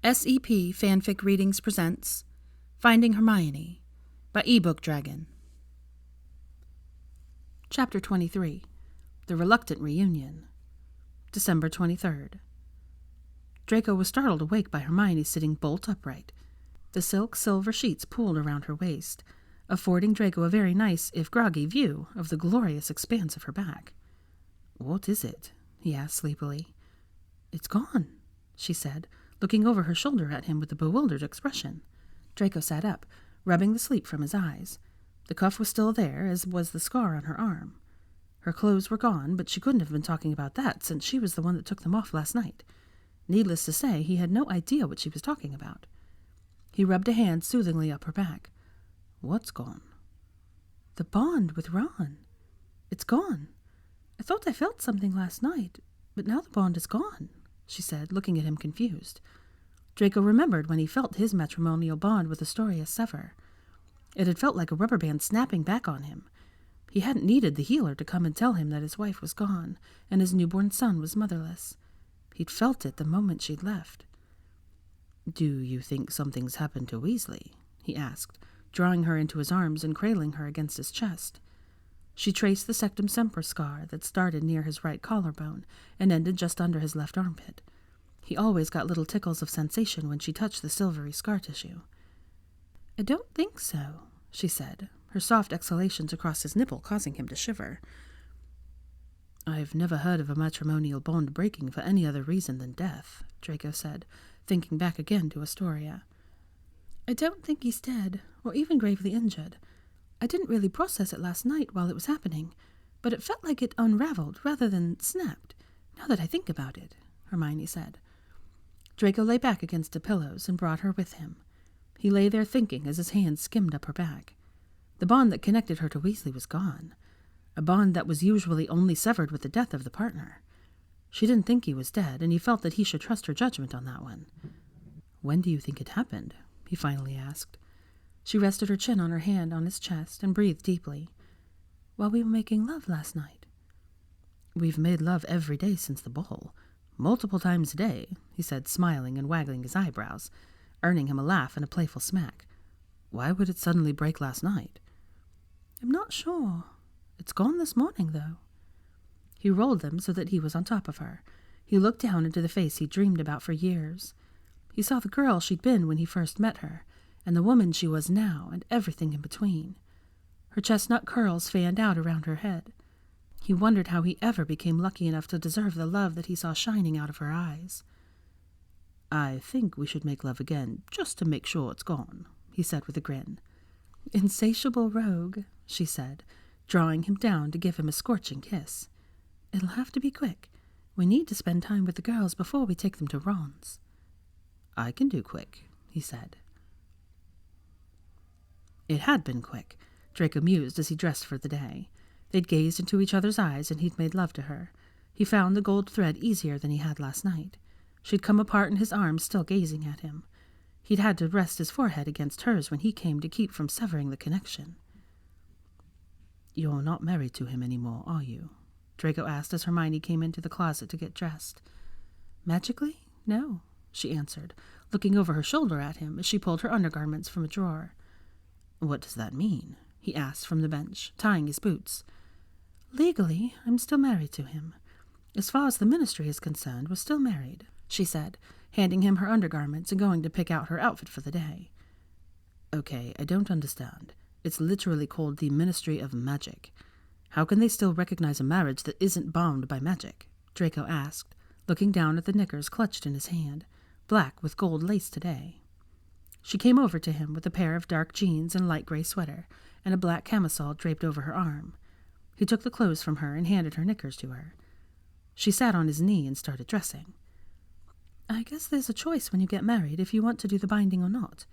SEP Fanfic Readings presents Finding Hermione by ebookdragon. Chapter 23. The Reluctant Reunion. December 23rd. Draco was startled awake by Hermione sitting bolt upright. The silk silver sheets pooled around her waist, affording Draco a very nice, if groggy, view of the glorious expanse of her back. "What is it?" he asked sleepily. "It's gone," she said, looking over her shoulder at him with a bewildered expression. Draco sat up, rubbing the sleep from his eyes. The cuff was still there, as was the scar on her arm. Her clothes were gone, but she couldn't have been talking about that, since she was the one that took them off last night. Needless to say, he had no idea what she was talking about. He rubbed a hand soothingly up her back. "What's gone?" "The bond with Ron. It's gone. I thought I felt something last night, but now the bond is gone," she said, looking at him confused. Draco remembered when he felt his matrimonial bond with Astoria sever. It had felt like a rubber band snapping back on him. He hadn't needed the healer to come and tell him that his wife was gone and his newborn son was motherless. He'd felt it the moment she'd left. "Do you think something's happened to Weasley?" he asked, drawing her into his arms and cradling her against his chest. She traced the Sectum Semper scar that started near his right collarbone and ended just under his left armpit. He always got little tickles of sensation when she touched the silvery scar tissue. "I don't think so," she said, her soft exhalations across his nipple causing him to shiver. "I've never heard of a matrimonial bond breaking for any other reason than death," Draco said, thinking back again to Astoria. "I don't think he's dead, or even gravely injured. I didn't really process it last night while it was happening, but it felt like it unraveled rather than snapped, now that I think about it," Hermione said. Draco lay back against the pillows and brought her with him. He lay there thinking as his hands skimmed up her back. The bond that connected her to Weasley was gone, a bond that was usually only severed with the death of the partner. She didn't think he was dead, and he felt that he should trust her judgment on that one. "When do you think it happened?" he finally asked. She rested her chin on her hand on his chest and breathed deeply. "While we were making love last night." "We've made love every day since the ball, multiple times a day," he said, smiling and waggling his eyebrows, earning him a laugh and a playful smack. "Why would it suddenly break last night?" "I'm not sure. It's gone this morning, though." He rolled them so that he was on top of her. He looked down into the face he'd dreamed about for years. He saw the girl she'd been when he first met her, and the woman she was now, and everything in between. Her chestnut curls fanned out around her head. He wondered how he ever became lucky enough to deserve the love that he saw shining out of her eyes. "I think we should make love again, just to make sure it's gone," he said with a grin. "Insatiable rogue," she said, drawing him down to give him a scorching kiss. "It'll have to be quick. We need to spend time with the girls before we take them to Ron's." "I can do quick," he said. It had been quick, Draco mused as he dressed for the day. They'd gazed into each other's eyes, and he'd made love to her. He found the gold thread easier than he had last night. She'd come apart in his arms, still gazing at him. He'd had to rest his forehead against hers when he came to keep from severing the connection. "You're not married to him anymore, are you?" Draco asked as Hermione came into the closet to get dressed. "Magically, no," she answered, looking over her shoulder at him as she pulled her undergarments from a drawer. "What does that mean?" he asked from the bench, tying his boots. "Legally, I'm still married to him. As far as the ministry is concerned, we're still married," she said, handing him her undergarments and going to pick out her outfit for the day. "Okay, I don't understand. It's literally called the Ministry of Magic. How can they still recognize a marriage that isn't bound by magic?" Draco asked, looking down at the knickers clutched in his hand, black with gold lace today. She came over to him with a pair of dark jeans and light gray sweater, and a black camisole draped over her arm. He took the clothes from her and handed her knickers to her. She sat on his knee and started dressing. "I guess there's a choice when you get married if you want to do the binding or not.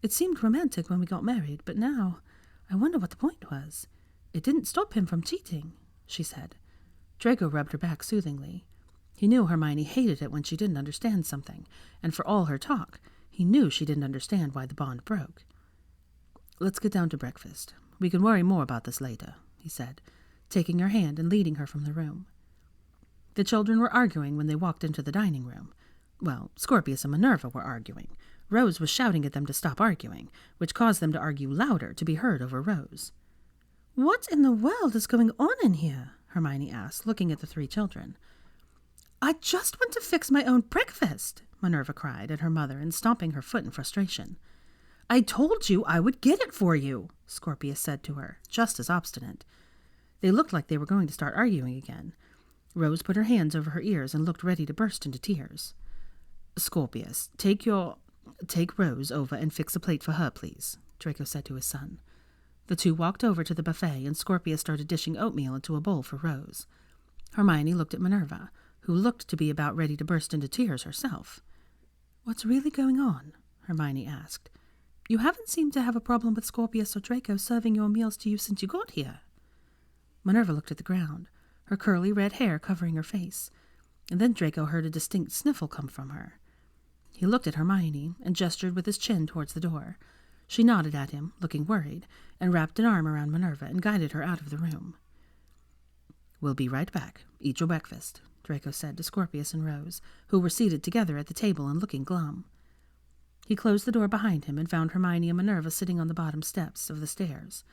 It seemed romantic when we got married, but now I wonder what the point was. It didn't stop him from cheating," she said. Draco rubbed her back soothingly. He knew Hermione hated it when she didn't understand something, and for all her talk, he knew she didn't understand why the bond broke. "Let's get down to breakfast. We can worry more about this later," he said, taking her hand and leading her from the room. The children were arguing when they walked into the dining room. Well, Scorpius and Minerva were arguing. Rose was shouting at them to stop arguing, which caused them to argue louder to be heard over Rose. "What in the world is going on in here?" Hermione asked, looking at the three children. "I just want to fix my own breakfast," Minerva cried at her mother and stomping her foot in frustration. "I told you I would get it for you," Scorpius said to her, just as obstinate. They looked like they were going to start arguing again. Rose put her hands over her ears and looked ready to burst into tears. "Scorpius, take Rose over and fix a plate for her, please," Draco said to his son. The two walked over to the buffet, and Scorpius started dishing oatmeal into a bowl for Rose. Hermione looked at Minerva, who looked to be about ready to burst into tears herself. "What's really going on?" Hermione asked. "You haven't seemed to have a problem with Scorpius or Draco serving your meals to you since you got here." Minerva looked at the ground, her curly red hair covering her face, and then Draco heard a distinct sniffle come from her. He looked at Hermione and gestured with his chin towards the door. She nodded at him, looking worried, and wrapped an arm around Minerva and guided her out of the room. "We'll be right back. Eat your breakfast," Draco said to Scorpius and Rose, who were seated together at the table and looking glum. He closed the door behind him and found Hermione and Minerva sitting on the bottom steps of the stairs.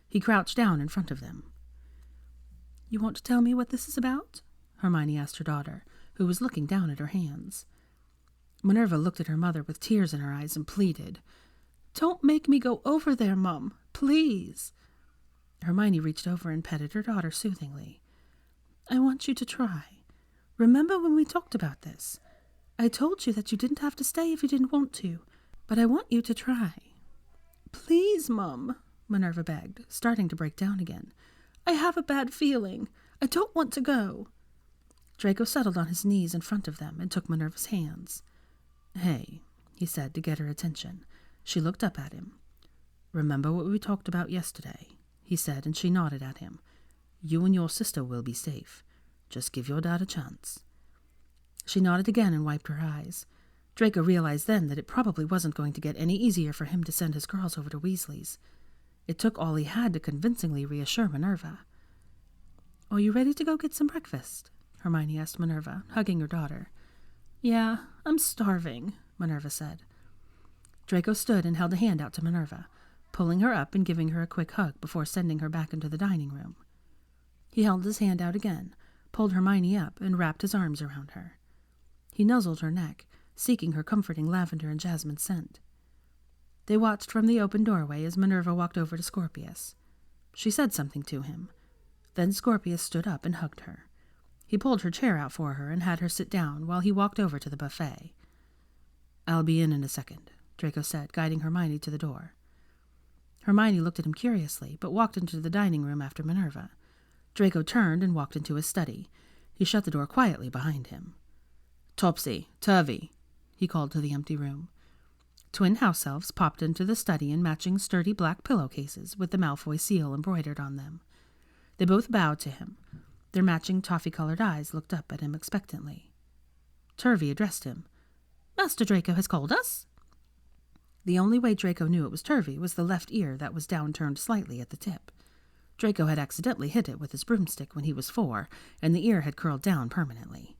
He crouched down in front of them. "You want to tell me what this is about?" Hermione asked her daughter, who was looking down at her hands. Minerva looked at her mother with tears in her eyes and pleaded, "Don't make me go over there, Mum, please." Hermione reached over and petted her daughter soothingly. "I want you to try. Remember when we talked about this? I told you that you didn't have to stay if you didn't want to, but I want you to try." "Please, Mum," Minerva begged, starting to break down again. "I have a bad feeling. I don't want to go." Draco settled on his knees in front of them and took Minerva's hands. "Hey," he said to get her attention. She looked up at him. "Remember what we talked about yesterday?" he said, and she nodded at him. "You and your sister will be safe. Just give your dad a chance." She nodded again and wiped her eyes. Draco realized then that it probably wasn't going to get any easier for him to send his girls over to Weasley's. It took all he had to convincingly reassure Minerva. "Are you ready to go get some breakfast?" Hermione asked Minerva, hugging her daughter. "Yeah, I'm starving," Minerva said. Draco stood and held a hand out to Minerva, pulling her up and giving her a quick hug before sending her back into the dining room. He held his hand out again, pulled Hermione up, and wrapped his arms around her. He nuzzled her neck, seeking her comforting lavender and jasmine scent. They watched from the open doorway as Minerva walked over to Scorpius. She said something to him. Then Scorpius stood up and hugged her. He pulled her chair out for her and had her sit down while he walked over to the buffet. "I'll be in a second," Draco said, guiding Hermione to the door. Hermione looked at him curiously, but walked into the dining room after Minerva. Draco turned and walked into his study. He shut the door quietly behind him. "Topsy, Turvy," he called to the empty room. Twin house elves popped into the study in matching sturdy black pillowcases with the Malfoy seal embroidered on them. They both bowed to him. Their matching toffee-colored eyes looked up at him expectantly. Turvy addressed him. "Master Draco has called us." The only way Draco knew it was Turvy was the left ear that was downturned slightly at the tip. Draco had accidentally hit it with his broomstick when he was 4, and the ear had curled down permanently.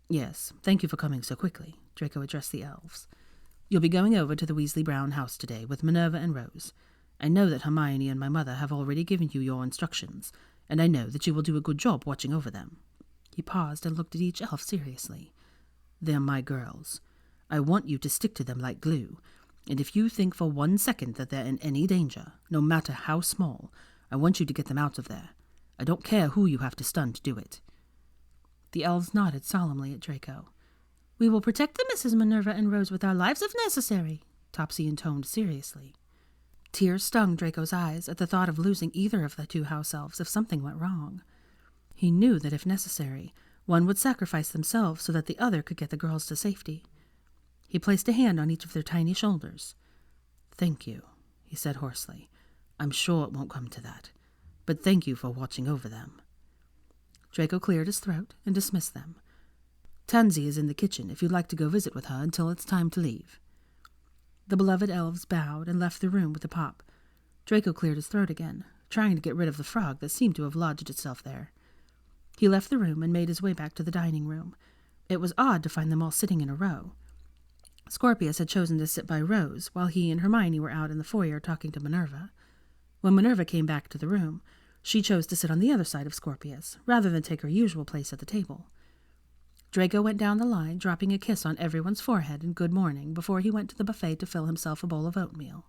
"Yes, thank you for coming so quickly," Draco addressed the elves. "You'll be going over to the Weasley Brown house today with Minerva and Rose. I know that Hermione and my mother have already given you your instructions, and I know that you will do a good job watching over them." He paused and looked at each elf seriously. "They're my girls. I want you to stick to them like glue, and if you think for 1 second that they're in any danger, no matter how small, I want you to get them out of there. I don't care who you have to stun to do it." The elves nodded solemnly at Draco. "We will protect the Misses Minerva and Rose with our lives if necessary," Topsy intoned seriously. Tears stung Draco's eyes at the thought of losing either of the two house elves if something went wrong. He knew that if necessary, one would sacrifice themselves so that the other could get the girls to safety. He placed a hand on each of their tiny shoulders. "Thank you," he said hoarsely. "I'm sure it won't come to that, but thank you for watching over them." Draco cleared his throat and dismissed them. "Tansy is in the kitchen if you'd like to go visit with her until it's time to leave." The beloved elves bowed and left the room with a pop. Draco cleared his throat again, trying to get rid of the frog that seemed to have lodged itself there. He left the room and made his way back to the dining room. It was odd to find them all sitting in a row. Scorpius had chosen to sit by Rose, while he and Hermione were out in the foyer talking to Minerva. When Minerva came back to the room, she chose to sit on the other side of Scorpius, rather than take her usual place at the table. Draco went down the line, dropping a kiss on everyone's forehead and good morning before he went to the buffet to fill himself a bowl of oatmeal.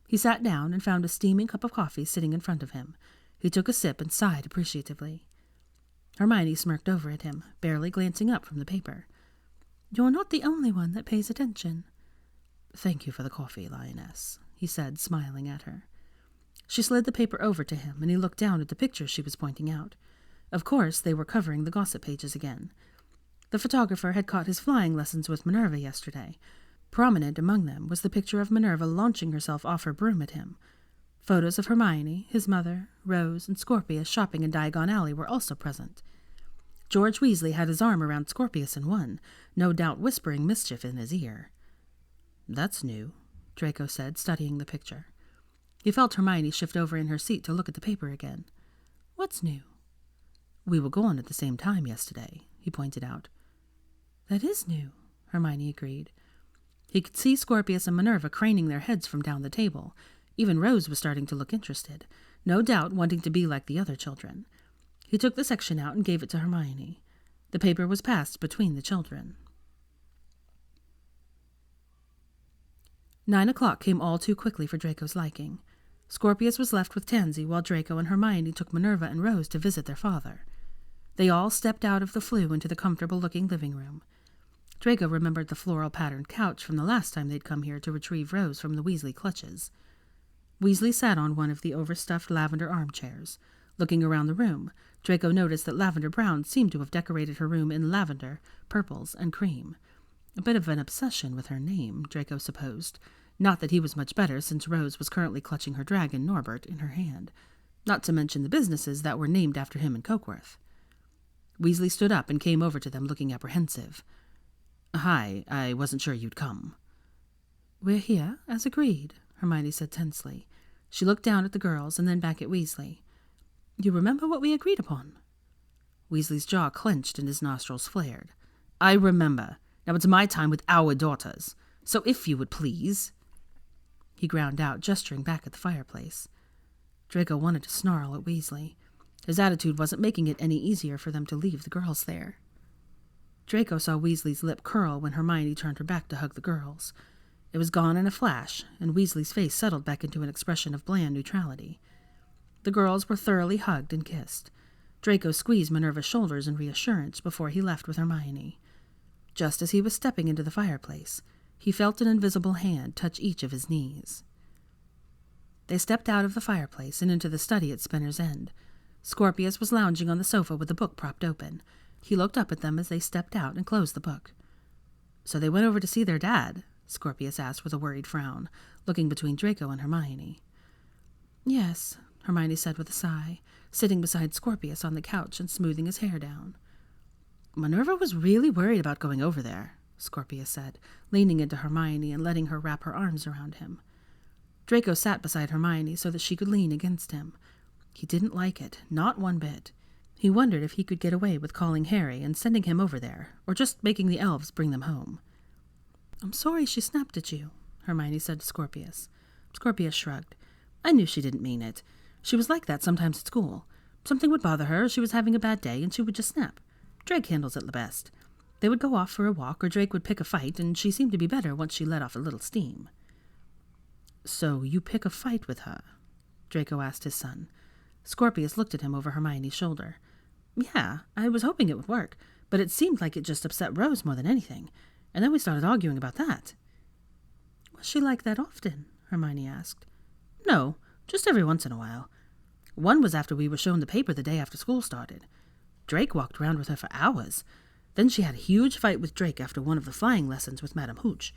He sat down and found a steaming cup of coffee sitting in front of him. He took a sip and sighed appreciatively. Hermione smirked over at him, barely glancing up from the paper. "You're not the only one that pays attention." "Thank you for the coffee, Lioness," he said, smiling at her. She slid the paper over to him, and he looked down at the pictures she was pointing out. Of course, they were covering the gossip pages again. The photographer had caught his flying lessons with Minerva yesterday. Prominent among them was the picture of Minerva launching herself off her broom at him. Photos of Hermione, his mother, Rose, and Scorpius shopping in Diagon Alley were also present. George Weasley had his arm around Scorpius in one, no doubt whispering mischief in his ear. "That's new," Draco said, studying the picture. He felt Hermione shift over in her seat to look at the paper again. "What's new?" "We were gone at the same time yesterday," he pointed out. "That is new," Hermione agreed. He could see Scorpius and Minerva craning their heads from down the table. Even Rose was starting to look interested, no doubt wanting to be like the other children. He took the section out and gave it to Hermione. The paper was passed between the children. 9 o'clock came all too quickly for Draco's liking. Scorpius was left with Tansy, while Draco and Hermione took Minerva and Rose to visit their father. They all stepped out of the flue into the comfortable-looking living room. Draco remembered the floral-patterned couch from the last time they'd come here to retrieve Rose from the Weasley clutches. Weasley sat on one of the overstuffed lavender armchairs. Looking around the room, Draco noticed that Lavender Brown seemed to have decorated her room in lavender, purples, and cream. A bit of an obsession with her name, Draco supposed. Not that he was much better, since Rose was currently clutching her dragon, Norbert, in her hand. Not to mention the businesses that were named after him in Cokeworth. Weasley stood up and came over to them, looking apprehensive. "Hi, I wasn't sure you'd come." "We're here, as agreed," Hermione said tensely. She looked down at the girls and then back at Weasley. "You remember what we agreed upon?" Weasley's jaw clenched and his nostrils flared. "I remember. Now it's my time with our daughters. So if you would please." He ground out, gesturing back at the fireplace. Draco wanted to snarl at Weasley. His attitude wasn't making it any easier for them to leave the girls there. Draco saw Weasley's lip curl when Hermione turned her back to hug the girls. It was gone in a flash, and Weasley's face settled back into an expression of bland neutrality. The girls were thoroughly hugged and kissed. Draco squeezed Minerva's shoulders in reassurance before he left with Hermione. Just as he was stepping into the fireplace, he felt an invisible hand touch each of his knees. They stepped out of the fireplace and into the study at Spinner's End. Scorpius was lounging on the sofa with the book propped open. He looked up at them as they stepped out and closed the book. "So they went over to see their dad?" Scorpius asked with a worried frown, looking between Draco and Hermione. "Yes," Hermione said with a sigh, sitting beside Scorpius on the couch and smoothing his hair down. "Minerva was really worried about going over there," Scorpius said, leaning into Hermione and letting her wrap her arms around him. Draco sat beside Hermione so that she could lean against him. He didn't like it, not one bit. He wondered if he could get away with calling Harry and sending him over there, or just making the elves bring them home. "I'm sorry she snapped at you," Hermione said to Scorpius. Scorpius shrugged. "I knew she didn't mean it. She was like that sometimes at school. Something would bother her, she was having a bad day, and she would just snap. Drake handles it the best. They would go off for a walk, or Drake would pick a fight, and she seemed to be better once she let off a little steam." "So you pick a fight with her?" Draco asked his son. Scorpius looked at him over Hermione's shoulder. "Yeah, I was hoping it would work, but it seemed like it just upset Rose more than anything, and then we started arguing about that." "Was she like that often?" Hermione asked. "No, just every once in a while. One was after we were shown the paper the day after school started. Drake walked around with her for hours. Then she had a huge fight with Drake after one of the flying lessons with Madame Hooch.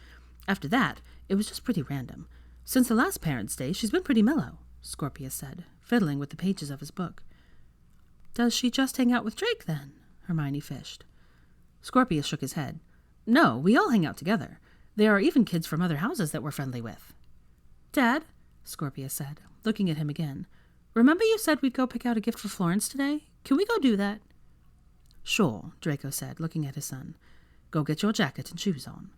After that, it was just pretty random. Since the last Parents' Day, she's been pretty mellow," Scorpius said, fiddling with the pages of his book. "Does she just hang out with Drake, then?" Hermione fished. Scorpius shook his head. "No, we all hang out together. There are even kids from other houses that we're friendly with." "Dad," Scorpius said, looking at him again, "remember you said we'd go pick out a gift for Florence today? Can we go do that?" Sure, Draco said, looking at his son. Go get your jacket and shoes on.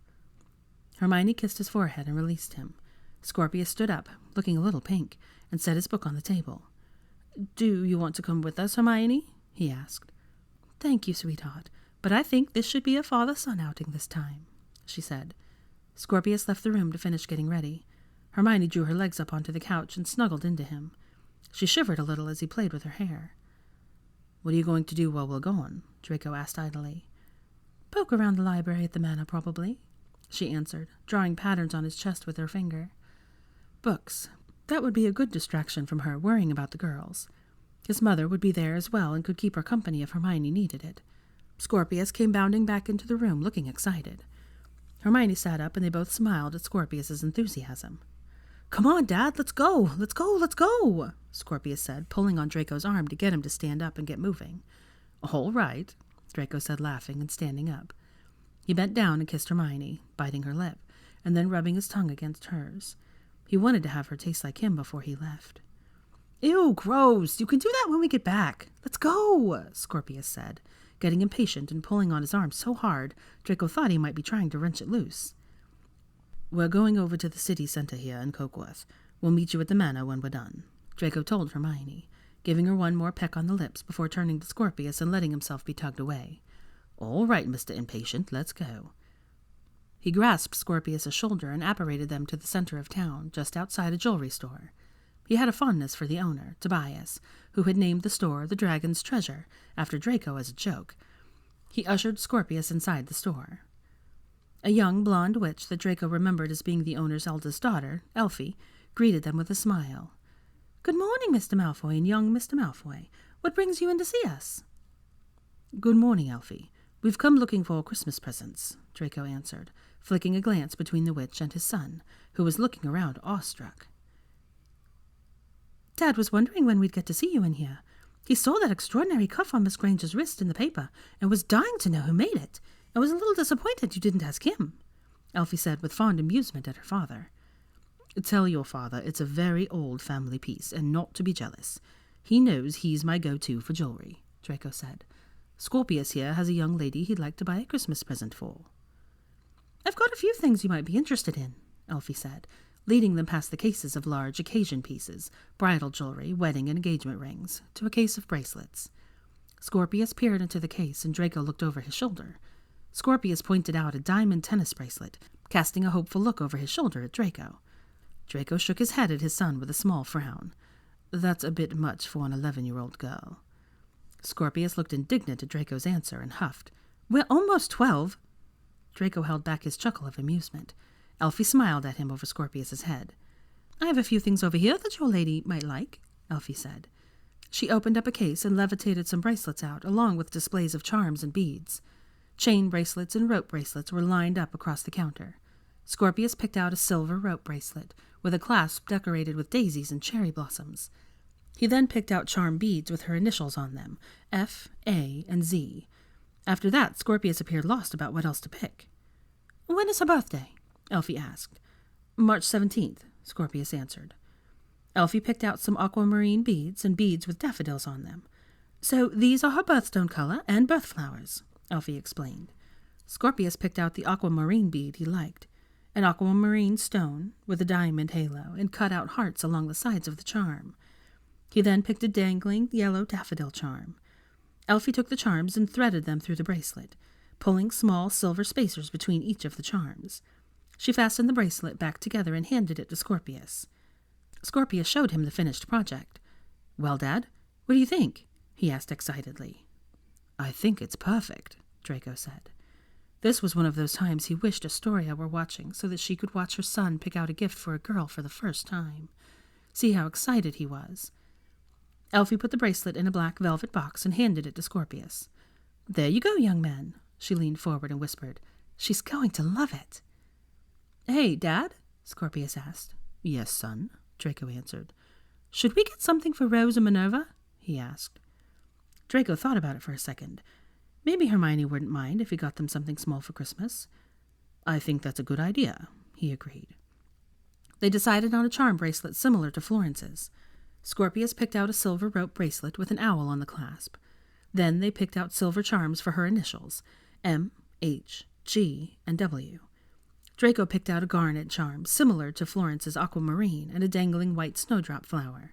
Hermione kissed his forehead and released him. Scorpius stood up, looking a little pink, and set his book on the table. Do you want to come with us, Hermione? He asked. Thank you, sweetheart, but I think this should be a father-son outing this time, she said. Scorpius left the room to finish getting ready. Hermione drew her legs up onto the couch and snuggled into him. She shivered a little as he played with her hair. What are you going to do while we're gone? Draco asked idly. Poke around the library at the manor, probably, she answered, drawing patterns on his chest with her finger. Books. That would be a good distraction from her worrying about the girls. His mother would be there as well and could keep her company if Hermione needed it. Scorpius came bounding back into the room, looking excited. Hermione sat up and they both smiled at Scorpius's enthusiasm. Come on, Dad, let's go, let's go, let's go, Scorpius said, pulling on Draco's arm to get him to stand up and get moving. All right, Draco said, laughing and standing up. He bent down and kissed Hermione, biting her lip, and then rubbing his tongue against hers. He wanted to have her taste like him before he left. Ew, gross, you can do that when we get back. Let's go, Scorpius said, getting impatient and pulling on his arm so hard Draco thought he might be trying to wrench it loose. We're going over to the city center here in Cokeworth. We'll meet you at the manor when we're done, Draco told Hermione, giving her one more peck on the lips before turning to Scorpius and letting himself be tugged away. All right, Mr. Impatient, let's go. He grasped Scorpius's shoulder and apparated them to the center of town, just outside a jewelry store. He had a fondness for the owner, Tobias, who had named the store the Dragon's Treasure, after Draco as a joke. He ushered Scorpius inside the store. A young blonde witch that Draco remembered as being the owner's eldest daughter, Elfie, greeted them with a smile. Good morning, Mr. Malfoy and young Mr. Malfoy. What brings you in to see us? Good morning, Elfie. We've come looking for Christmas presents, Draco answered, flicking a glance between the witch and his son, who was looking around awestruck. Dad was wondering when we'd get to see you in here. He saw that extraordinary cuff on Miss Granger's wrist in the paper and was dying to know who made it. I was a little disappointed you didn't ask him, Elfie said with fond amusement at her father. Tell your father it's a very old family piece and not to be jealous. He knows he's my go-to for jewelry, Draco said. Scorpius here has a young lady he'd like to buy a Christmas present for. I've got a few things you might be interested in, Elfie said, leading them past the cases of large occasion pieces, bridal jewelry, wedding and engagement rings, to a case of bracelets. Scorpius peered into the case and Draco looked over his shoulder. Scorpius pointed out a diamond tennis bracelet, casting a hopeful look over his shoulder at Draco. Draco shook his head at his son with a small frown. That's a bit much for an 11-year-old girl. Scorpius looked indignant at Draco's answer and huffed. We're almost 12. Draco held back his chuckle of amusement. Elfie smiled at him over Scorpius's head. I have a few things over here that your lady might like, Elfie said. She opened up a case and levitated some bracelets out, along with displays of charms and beads. Chain bracelets and rope bracelets were lined up across the counter. Scorpius picked out a silver rope bracelet, with a clasp decorated with daisies and cherry blossoms. He then picked out charm beads with her initials on them, F, A, and Z. After that, Scorpius appeared lost about what else to pick. When is her birthday? Elfie asked. March 17th, Scorpius answered. Elfie picked out some aquamarine beads and beads with daffodils on them. So these are her birthstone color and birth flowers, Elfie explained. Scorpius picked out the aquamarine bead he liked, an aquamarine stone with a diamond halo, and cut out hearts along the sides of the charm. He then picked a dangling yellow daffodil charm. Elfie took the charms and threaded them through the bracelet, pulling small silver spacers between each of the charms. She fastened the bracelet back together and handed it to Scorpius. Scorpius showed him the finished project. Well, Dad, what do you think? He asked excitedly. I think it's perfect, Draco said. This was one of those times he wished Astoria were watching so that she could watch her son pick out a gift for a girl for the first time. See how excited he was. Elfie put the bracelet in a black velvet box and handed it to Scorpius. There you go, young man, she leaned forward and whispered. She's going to love it. Hey, Dad? Scorpius asked. Yes, son, Draco answered. Should we get something for Rose and Minerva? He asked. Draco thought about it for a second. Maybe Hermione wouldn't mind if he got them something small for Christmas. I think that's a good idea, he agreed. They decided on a charm bracelet similar to Florence's. Scorpius picked out a silver rope bracelet with an owl on the clasp. Then they picked out silver charms for her initials, M, H, G, and W. Draco picked out a garnet charm similar to Florence's aquamarine and a dangling white snowdrop flower.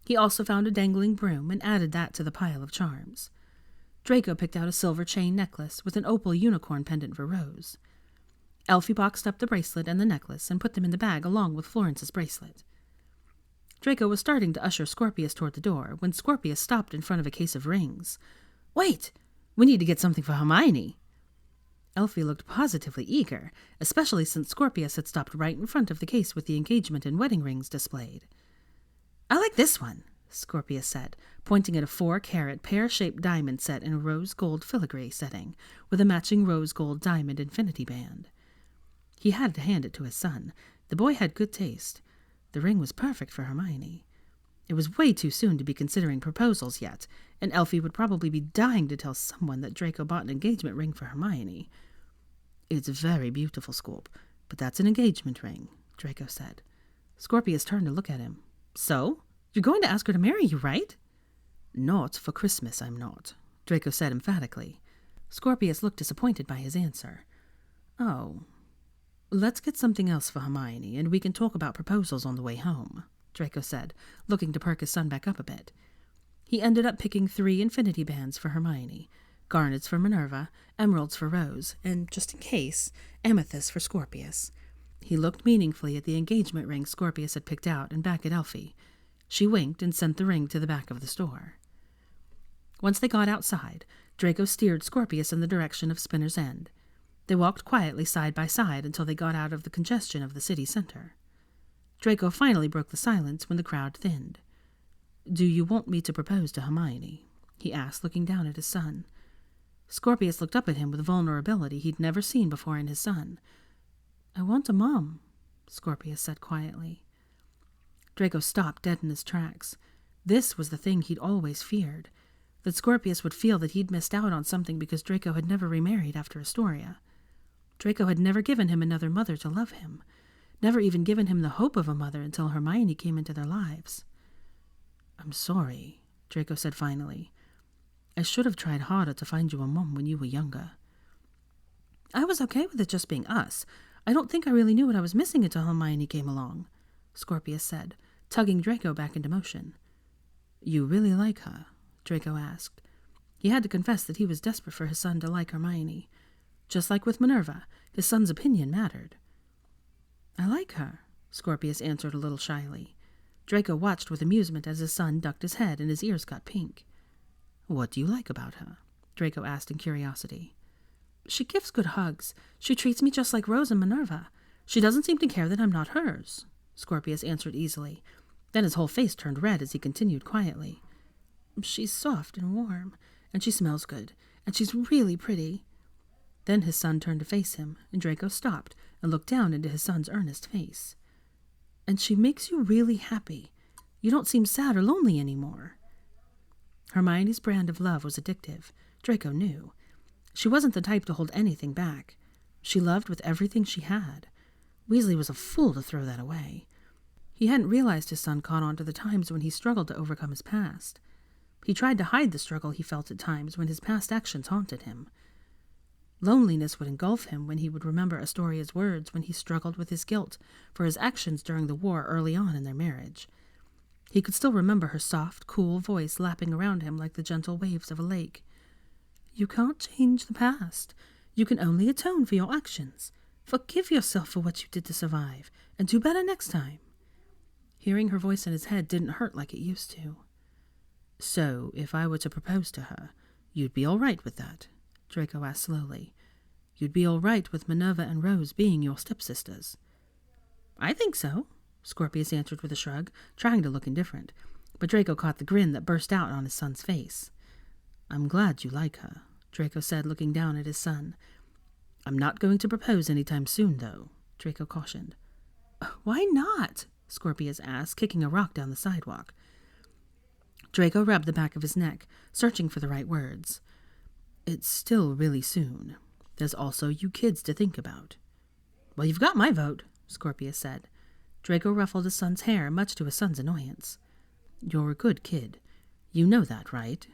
He also found a dangling broom and added that to the pile of charms. Draco picked out a silver chain necklace with an opal unicorn pendant for Rose. Elfie boxed up the bracelet and the necklace and put them in the bag along with Florence's bracelet. Draco was starting to usher Scorpius toward the door when Scorpius stopped in front of a case of rings. "Wait! We need to get something for Hermione." Elfie looked positively eager, especially since Scorpius had stopped right in front of the case with the engagement and wedding rings displayed. "I like this one," Scorpius said, pointing at a 4-carat pear-shaped diamond set in a rose gold filigree setting with a matching rose gold diamond infinity band. He had to hand it to his son. The boy had good taste. The ring was perfect for Hermione. It was way too soon to be considering proposals yet, and Elfie would probably be dying to tell someone that Draco bought an engagement ring for Hermione. "It's very beautiful, Scorp, but that's an engagement ring," Draco said. Scorpius turned to look at him. "So? You're going to ask her to marry you, right?" "Not for Christmas, I'm not," Draco said emphatically. Scorpius looked disappointed by his answer. "Oh. Let's get something else for Hermione, and we can talk about proposals on the way home," Draco said, looking to perk his son back up a bit. He ended up picking 3 infinity bands for Hermione, garnets for Minerva, emeralds for Rose, and, just in case, amethysts for Scorpius. He looked meaningfully at the engagement ring Scorpius had picked out and back at Elfie. She winked and sent the ring to the back of the store. Once they got outside, Draco steered Scorpius in the direction of Spinner's End. They walked quietly side by side until they got out of the congestion of the city center. Draco finally broke the silence when the crowd thinned. "Do you want me to propose to Hermione?" he asked, looking down at his son. Scorpius looked up at him with vulnerability he'd never seen before in his son. "I want a mom," Scorpius said quietly. Draco stopped dead in his tracks. This was the thing he'd always feared, that Scorpius would feel that he'd missed out on something because Draco had never remarried after Astoria. Draco had never given him another mother to love him, never even given him the hope of a mother until Hermione came into their lives. "I'm sorry," Draco said finally. "I should have tried harder to find you a mom when you were younger." "I was okay with it just being us. I don't think I really knew what I was missing until Hermione came along," Scorpius said, tugging Draco back into motion. "You really like her?" Draco asked. He had to confess that he was desperate for his son to like Hermione. Just like with Minerva, his son's opinion mattered. "I like her," Scorpius answered a little shyly. Draco watched with amusement as his son ducked his head and his ears got pink. "What do you like about her?" Draco asked in curiosity. "She gives good hugs. She treats me just like Rose and Minerva. She doesn't seem to care that I'm not hers," Scorpius answered easily. Then his whole face turned red as he continued quietly. "She's soft and warm, and she smells good, and she's really pretty." Then his son turned to face him, and Draco stopped and looked down into his son's earnest face. "And she makes you really happy. You don't seem sad or lonely anymore." Hermione's brand of love was addictive, Draco knew. She wasn't the type to hold anything back. She loved with everything she had. Weasley was a fool to throw that away. He hadn't realized his son caught on to the times when he struggled to overcome his past. He tried to hide the struggle he felt at times when his past actions haunted him. Loneliness would engulf him when he would remember Astoria's words when he struggled with his guilt for his actions during the war early on in their marriage. He could still remember her soft, cool voice lapping around him like the gentle waves of a lake. "You can't change the past. You can only atone for your actions. Forgive yourself for what you did to survive, and do better next time." Hearing her voice in his head didn't hurt like it used to. "So, if I were to propose to her, you'd be all right with that?" Draco asked slowly. "You'd be all right with Minerva and Rose being your stepsisters?" "I think so," Scorpius answered with a shrug, trying to look indifferent. But Draco caught the grin that burst out on his son's face. "I'm glad you like her," Draco said, looking down at his son. "I'm not going to propose anytime soon, though," Draco cautioned. "Why not?" Scorpius asked, kicking a rock down the sidewalk. Draco rubbed the back of his neck, searching for the right words. "It's still really soon. There's also you kids to think about." "Well, you've got my vote," Scorpius said. Draco ruffled his son's hair, much to his son's annoyance. "You're a good kid. You know that, right?"